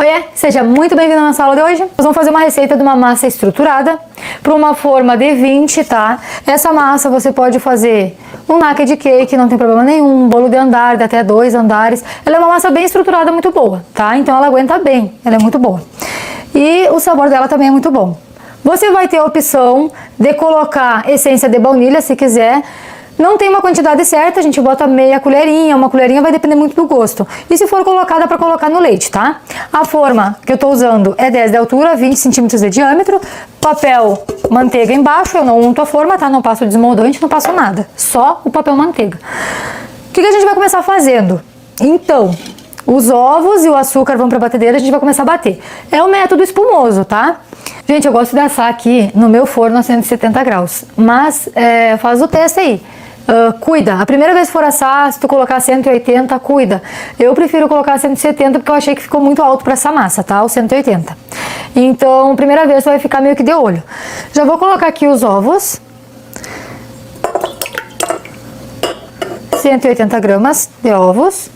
Oiê, seja muito bem-vindo à nossa aula de hoje. Nós vamos fazer uma receita de uma massa estruturada para uma forma de 20, tá? Essa massa você pode fazer um naked cake, não tem problema nenhum, um bolo de andar, de até 2 andares. Ela é uma massa bem estruturada, muito boa, tá? Então ela aguenta bem, ela é muito boa. E o sabor dela também é muito bom. Você vai ter a opção de colocar essência de baunilha, se quiser. Não tem uma quantidade certa, a gente bota meia colherinha, uma colherinha, vai depender muito do gosto. E se for colocar, dá pra colocar no leite, tá? A forma que eu tô usando é 10 de altura, 20 centímetros de diâmetro, papel manteiga embaixo, eu não unto a forma, tá? Não passo desmoldante, não passo nada, só o papel manteiga. O que a gente vai começar fazendo? Então, os ovos e o açúcar vão pra batedeira, a gente vai começar a bater. É o método espumoso, tá? Gente, eu gosto de assar aqui no meu forno a 170 graus, mas faz o teste aí. Cuida, a primeira vez que for assar, se tu colocar 180, cuida. Eu prefiro colocar 170 porque eu achei que ficou muito alto para essa massa, tá? O 180. Então, primeira vez tu vai ficar meio que de olho. Já vou colocar aqui os ovos. 180 gramas de ovos.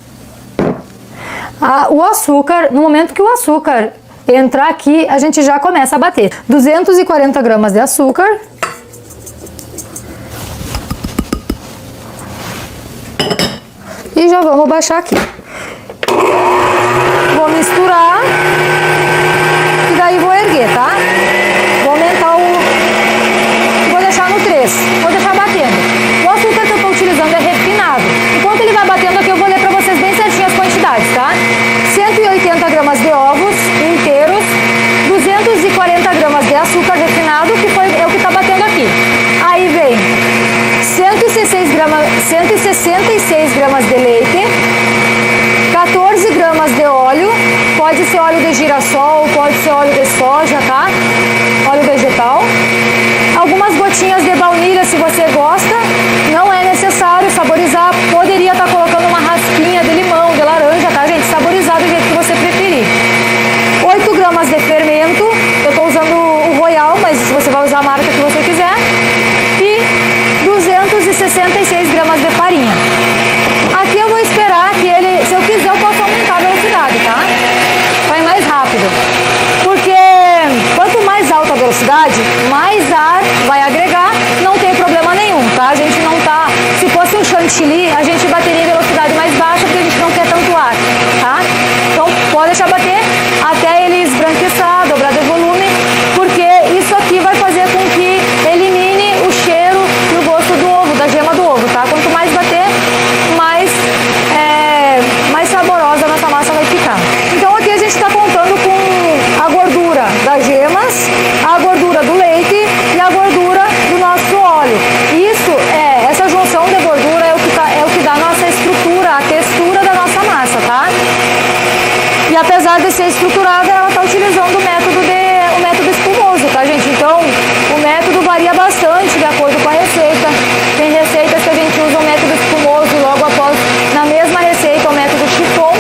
O açúcar, no momento que o açúcar entrar aqui, a gente já começa a bater. 240 gramas de açúcar. E já vamos baixar aqui. Vou misturar. E daí vou erguer, tá? Vou aumentar vou deixar no 3. Vou deixar batendo. O açúcar que eu estou utilizando é refinado. Enquanto ele vai batendo aqui, eu vou ler para vocês bem certinho as quantidades, tá? 180 gramas de ovos inteiros. 240 gramas de açúcar refinado, que é o que está batendo aqui. Aí vem 166 gramas de leite, 14 gramas de óleo, pode ser óleo de girassol, pode ser óleo de soja, tá? Óleo vegetal. Algumas gotinhas de baunilha, se você gosta, não é necessário saborizar, poderia estar colocando uma raspinha de limão, de laranja, tá, gente? Saborizar do jeito que você preferir. 8 gramas de fermento, eu estou usando o Royal, mas você vai usar a marca que você quiser. E 266 gramas de farinha. Aqui eu vou esperar que ele, se eu quiser, eu posso aumentar a velocidade, tá? Vai mais rápido. Porque quanto mais alta a velocidade, mais ar vai agregar, não tem problema nenhum, tá? A gente não tá... Se fosse um chantilly, a gente bateria em velocidade mais baixa, porque a gente não quer tanto ar, tá? Então pode deixar bater até ele esbranquiçar, dobrar de volume, porque isso aqui vai fazer com que elimine o cheiro e o gosto do ovo, da gema do ovo, tá? Quanto mais bater, mais saborosa a nossa massa vai ficar. Então aqui a gente está contando com a gordura das gemas, a gordura do leite e a gordura do nosso óleo. Essa junção de gordura é o que dá a nossa estrutura, a textura da nossa massa, tá? E apesar de ser estruturada, ela está utilizando o método espumoso, tá, gente? Então, o método varia bastante de acordo com a receita. Tem receitas que a gente usa o método espumoso e logo após, na mesma receita, o método chiffon,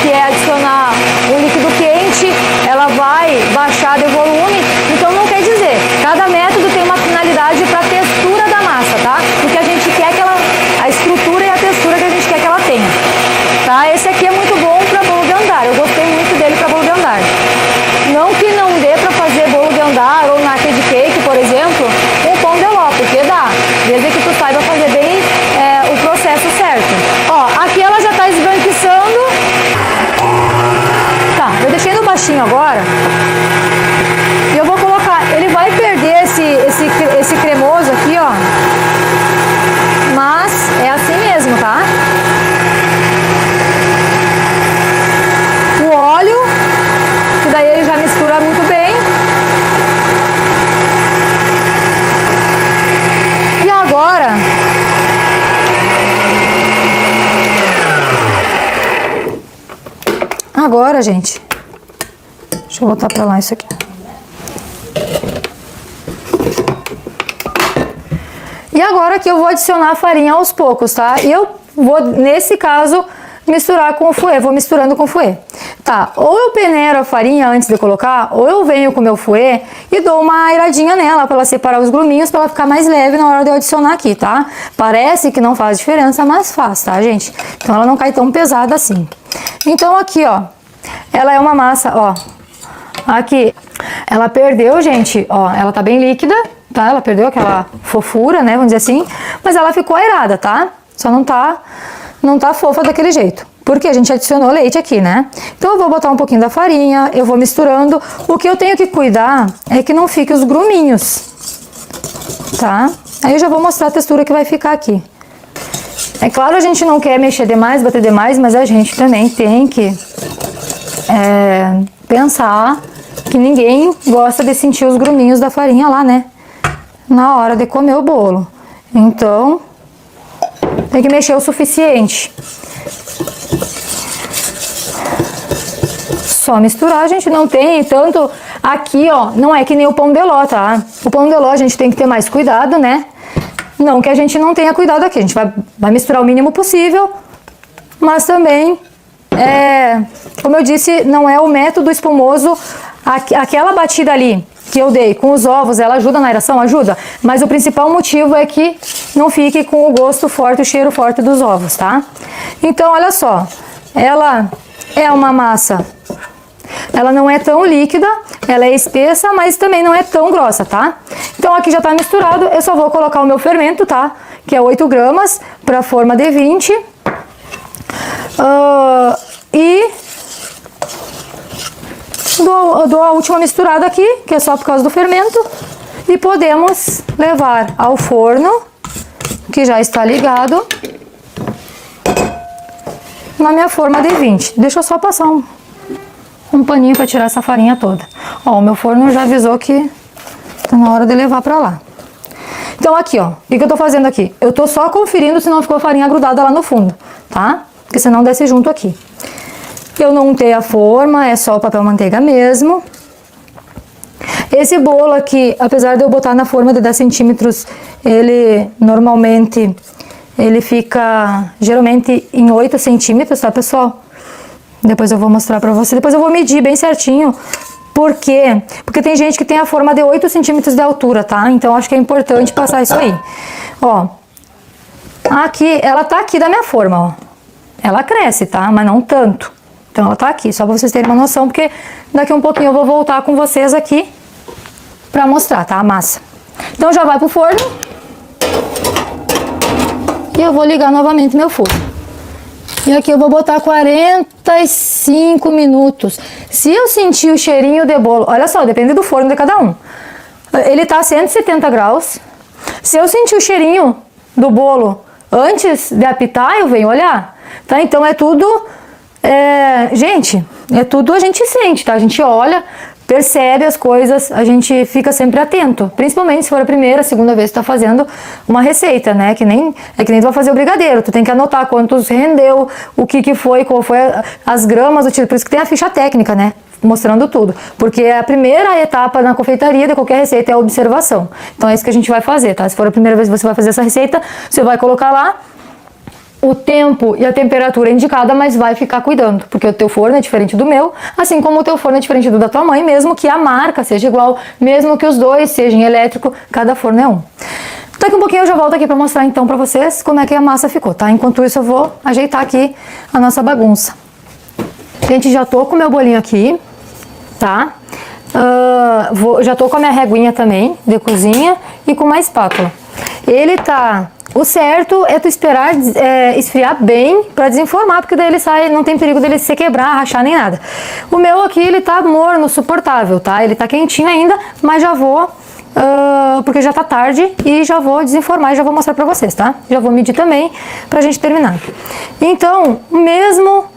que é adicionar um líquido quente, ela vai baixar de volume. Então, não quer dizer, cada método tem uma finalidade para a textura da massa, tá? Porque a gente quer a estrutura e a textura que a gente quer que ela tenha, tá? Esse aqui é muito bom para bolo de andar, eu gostei muito dele para bolo de andar. Não que não dê para fazer bolo de andar ou naked cake, por exemplo, com pão de ló, porque dá, desde que tu saiba fazer bem o processo certo. Ó, aqui ela já tá esbranquiçando. Tá, eu deixei no baixinho agora. E eu vou colocar, ele vai perder esse cremoso aqui, ó. Mas é assim mesmo, tá? O óleo, que daí ele já mistura muito bem. E agora, gente, deixa eu botar pra lá isso aqui. E agora que eu vou adicionar a farinha aos poucos, tá? E eu vou, nesse caso, misturar com o fouet, vou misturando com o fouet. Tá, ou eu peneiro a farinha antes de colocar, ou eu venho com o meu fouet e dou uma airadinha nela para ela separar os gruminhos, para ela ficar mais leve na hora de eu adicionar aqui, tá? Parece que não faz diferença, mas faz, tá, gente? Então ela não cai tão pesada assim. Então aqui, ó, Ela é uma massa, ó, aqui, ela perdeu, gente, ó, ela tá bem líquida, tá? Ela perdeu aquela fofura, né, vamos dizer assim, mas ela ficou aerada, tá? Só não tá fofa daquele jeito, porque a gente adicionou leite aqui, né? Então eu vou botar um pouquinho da farinha, eu vou misturando. O que eu tenho que cuidar é que não fique os gruminhos, tá? Aí eu já vou mostrar a textura que vai ficar aqui. É claro, a gente não quer mexer demais, bater demais, mas a gente também tem que pensar que ninguém gosta de sentir os gruminhos da farinha lá, né? Na hora de comer o bolo. Então, tem que mexer o suficiente. Só misturar, a gente não tem tanto... Aqui, ó, não é que nem o pão de ló, tá? O pão de ló a gente tem que ter mais cuidado, né? Não que a gente não tenha cuidado aqui. A gente vai misturar o mínimo possível, mas também, como eu disse, não é o método espumoso. Aquela batida ali que eu dei com os ovos, ela ajuda na aeração? Ajuda. Mas o principal motivo é que não fique com o gosto forte, o cheiro forte dos ovos, tá? Então, olha só. Ela é uma massa... Ela não é tão líquida, ela é espessa, mas também não é tão grossa, tá? Então aqui já tá misturado, eu só vou colocar o meu fermento, tá? Que é 8 gramas para forma de 20. E dou a última misturada aqui, que é só por causa do fermento. E podemos levar ao forno, que já está ligado, na minha forma de 20. Deixa eu só passar um paninho para tirar essa farinha toda. Ó, o meu forno já avisou que tá na hora de levar para lá. Então aqui, ó, o que eu tô fazendo aqui? Eu tô só conferindo se não ficou a farinha grudada lá no fundo, tá? Porque senão desce junto aqui. Eu não untei a forma, é só o papel manteiga mesmo. Esse bolo aqui, apesar de eu botar na forma de 10 centímetros, ele normalmente, ele fica geralmente em 8 centímetros, tá, pessoal? Depois eu vou mostrar pra você. Depois eu vou medir bem certinho. Por quê? Porque tem gente que tem a forma de 8 centímetros de altura, tá? Então acho que é importante passar isso aí. Ó. Aqui, ela tá aqui da minha forma, ó. Ela cresce, tá? Mas não tanto. Então ela tá aqui, só pra vocês terem uma noção, porque daqui um pouquinho eu vou voltar com vocês aqui pra mostrar, tá? A massa. Então já vai pro forno. E eu vou ligar novamente meu forno. E aqui eu vou botar 45 minutos. Se eu sentir o cheirinho de bolo... Olha só, depende do forno de cada um. Ele tá a 170 graus. Se eu sentir o cheirinho do bolo antes de apitar, eu venho olhar. Tá? Então é tudo... gente, é tudo a gente sente, tá? A gente olha, percebe as coisas, a gente fica sempre atento. Principalmente se for a primeira, segunda vez que tu tá fazendo uma receita, né? Que nem tu vai fazer o brigadeiro. Tu tem que anotar quantos rendeu, o que foi, qual foi as gramas, por isso que tem a ficha técnica, né? Mostrando tudo. Porque a primeira etapa na confeitaria de qualquer receita é a observação. Então é isso que a gente vai fazer, tá? Se for a primeira vez que você vai fazer essa receita, você vai colocar lá o tempo e a temperatura indicada, mas vai ficar cuidando, porque o teu forno é diferente do meu, assim como o teu forno é diferente do da tua mãe, mesmo que a marca seja igual, mesmo que os dois sejam elétrico, cada forno é um. Daqui um pouquinho eu já volto aqui para mostrar então para vocês como é que a massa ficou, tá? Enquanto isso eu vou ajeitar aqui a nossa bagunça. Gente, já tô com o meu bolinho aqui, tá? Já tô com a minha reguinha também, de cozinha, e com uma espátula. Ele tá... O certo é tu esperar esfriar bem para desenformar, porque daí ele sai, não tem perigo dele se quebrar, rachar nem nada. O meu aqui, ele tá morno, suportável, tá? Ele tá quentinho ainda, mas já vou, porque já tá tarde, e já vou desenformar e já vou mostrar pra vocês, tá? Já vou medir também pra gente terminar. Então, o mesmo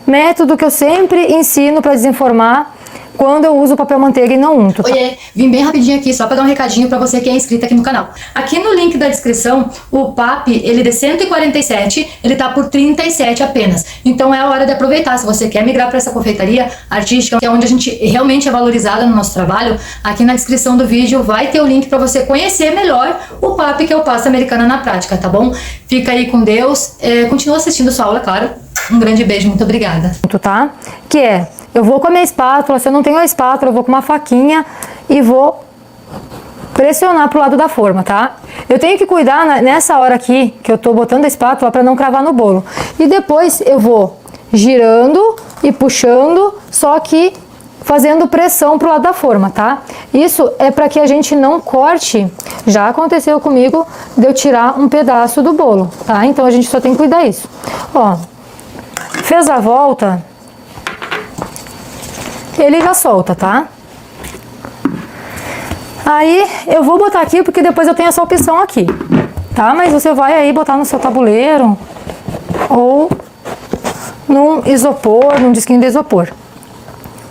método que eu sempre ensino para desenformar, quando eu uso papel manteiga e não unto. Oiê, vim bem rapidinho aqui só para dar um recadinho para você que é inscrito aqui no canal. Aqui no link da descrição, o PAP, ele de 147, ele tá por 37 apenas. Então é a hora de aproveitar. Se você quer migrar para essa confeitaria artística, que é onde a gente realmente é valorizada no nosso trabalho, aqui na descrição do vídeo vai ter o link para você conhecer melhor o PAP, que é o Pasta Americana na Prática, tá bom? Fica aí com Deus. Continua assistindo sua aula, claro. Um grande beijo, muito obrigada. Tá? Que é... Eu vou com a minha espátula, se eu não tenho a espátula, eu vou com uma faquinha e vou pressionar pro lado da forma, tá? Eu tenho que cuidar nessa hora aqui, que eu tô botando a espátula, para não cravar no bolo. E depois eu vou girando e puxando, só que fazendo pressão pro lado da forma, tá? Isso é para que a gente não corte. Já aconteceu comigo de eu tirar um pedaço do bolo, tá? Então a gente só tem que cuidar isso. Ó, fez a volta, ele já solta, tá? Aí eu vou botar aqui porque depois eu tenho essa opção aqui, tá? Mas você vai aí botar no seu tabuleiro ou num isopor, num disquinho de isopor.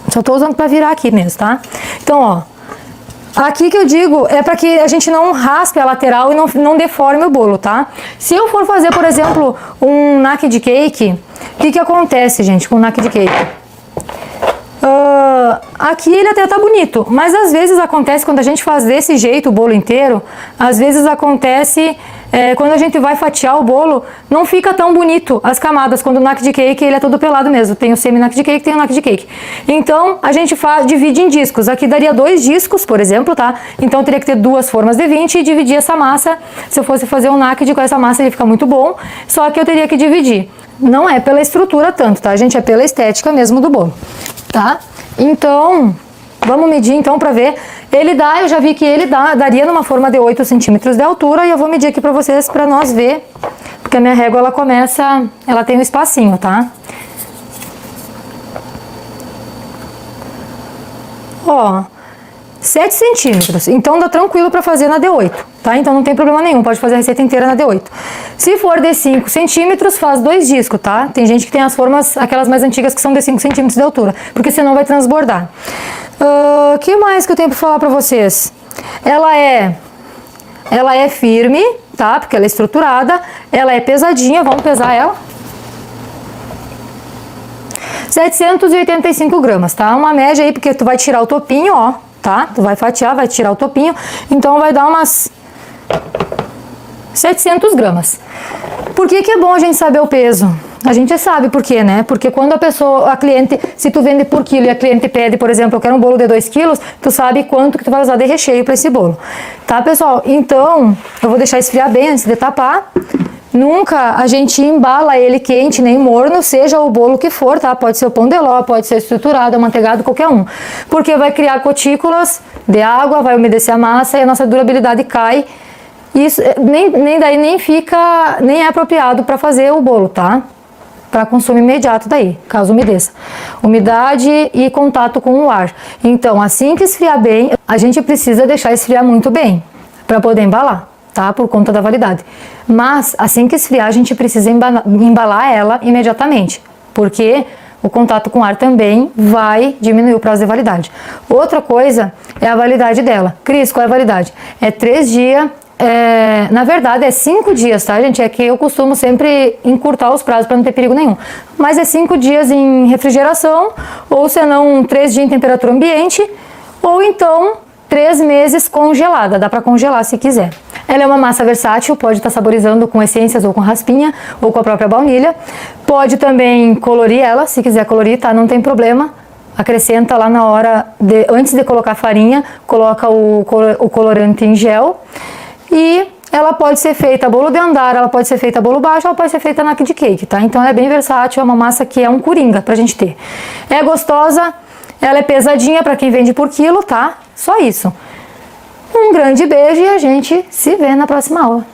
Só tô usando para virar aqui mesmo, tá? Então, ó, aqui que eu digo é para que a gente não raspe a lateral e não deforme o bolo, tá? Se eu for fazer, por exemplo, um naked cake, o que acontece, gente, com o naked cake? Aqui ele até tá bonito, mas às vezes acontece quando a gente faz desse jeito o bolo inteiro, às vezes acontece quando a gente vai fatiar o bolo, não fica tão bonito as camadas, quando o naked cake ele é todo pelado mesmo, tem o semi-naked cake, tem o naked cake. Então a gente divide em discos, aqui daria 2 discos, por exemplo, tá? Então teria que ter 2 formas de 20 e dividir essa massa. Se eu fosse fazer um naked com essa massa ele fica muito bom, só que eu teria que dividir. Não é pela estrutura tanto, tá, gente? É pela estética mesmo do bolo, tá? Então, vamos medir então pra ver. Ele dá, eu já vi que ele daria numa forma de 8 centímetros de altura e eu vou medir aqui pra vocês pra nós ver, porque a minha régua ela começa, ela tem um espacinho, tá? Ó, 7 centímetros, então dá tranquilo para fazer na D8, tá? Então não tem problema nenhum, pode fazer a receita inteira na D8. Se for de 5 centímetros, faz 2 discos, tá? Tem gente que tem as formas, aquelas mais antigas que são de 5 centímetros de altura, porque senão vai transbordar. Que mais que eu tenho para falar para vocês? Ela é firme, tá? Porque ela é estruturada, ela é pesadinha, vamos pesar ela. 785 gramas, tá? Uma média aí, porque tu vai tirar o topinho, ó. Tá? Tu vai fatiar, vai tirar o topinho, então vai dar umas 700 gramas. Por que que é bom a gente saber o peso? A gente sabe por quê, né? Porque quando a cliente, se tu vende por quilo e a cliente pede, por exemplo, eu quero um bolo de 2 quilos, tu sabe quanto que tu vai usar de recheio para esse bolo. Tá, pessoal? Então, eu vou deixar esfriar bem antes de tapar. Nunca a gente embala ele quente nem morno, seja o bolo que for, tá? Pode ser o pão de ló, pode ser estruturado, amanteigado, qualquer um. Porque vai criar gotículas de água, vai umedecer a massa e a nossa durabilidade cai. Isso nem é apropriado para fazer o bolo, tá? Para consumo imediato daí, caso umedeça. Umidade e contato com o ar. Então, assim que esfriar bem, a gente precisa deixar esfriar muito bem para poder embalar, tá? Por conta da validade. Mas, assim que esfriar, a gente precisa embalar ela imediatamente, porque o contato com o ar também vai diminuir o prazo de validade. Outra coisa é a validade dela. Cris, qual é a validade? É 3 dias, na verdade é 5 dias, tá, gente? É que eu costumo sempre encurtar os prazos para não ter perigo nenhum. Mas é 5 dias em refrigeração, ou senão 3 dias em temperatura ambiente, ou então 3 meses congelada, dá para congelar se quiser. Ela é uma massa versátil, pode estar saborizando com essências ou com raspinha, ou com a própria baunilha. Pode também colorir ela, se quiser colorir, tá? Não tem problema. Acrescenta lá na hora, antes de colocar a farinha, coloca o colorante em gel. E ela pode ser feita bolo de andar, ela pode ser feita bolo baixo, ela pode ser feita naked cake, tá? Então ela é bem versátil, é uma massa que é um coringa pra gente ter. É gostosa, ela é pesadinha pra quem vende por quilo, tá? Só isso. Um grande beijo e a gente se vê na próxima aula.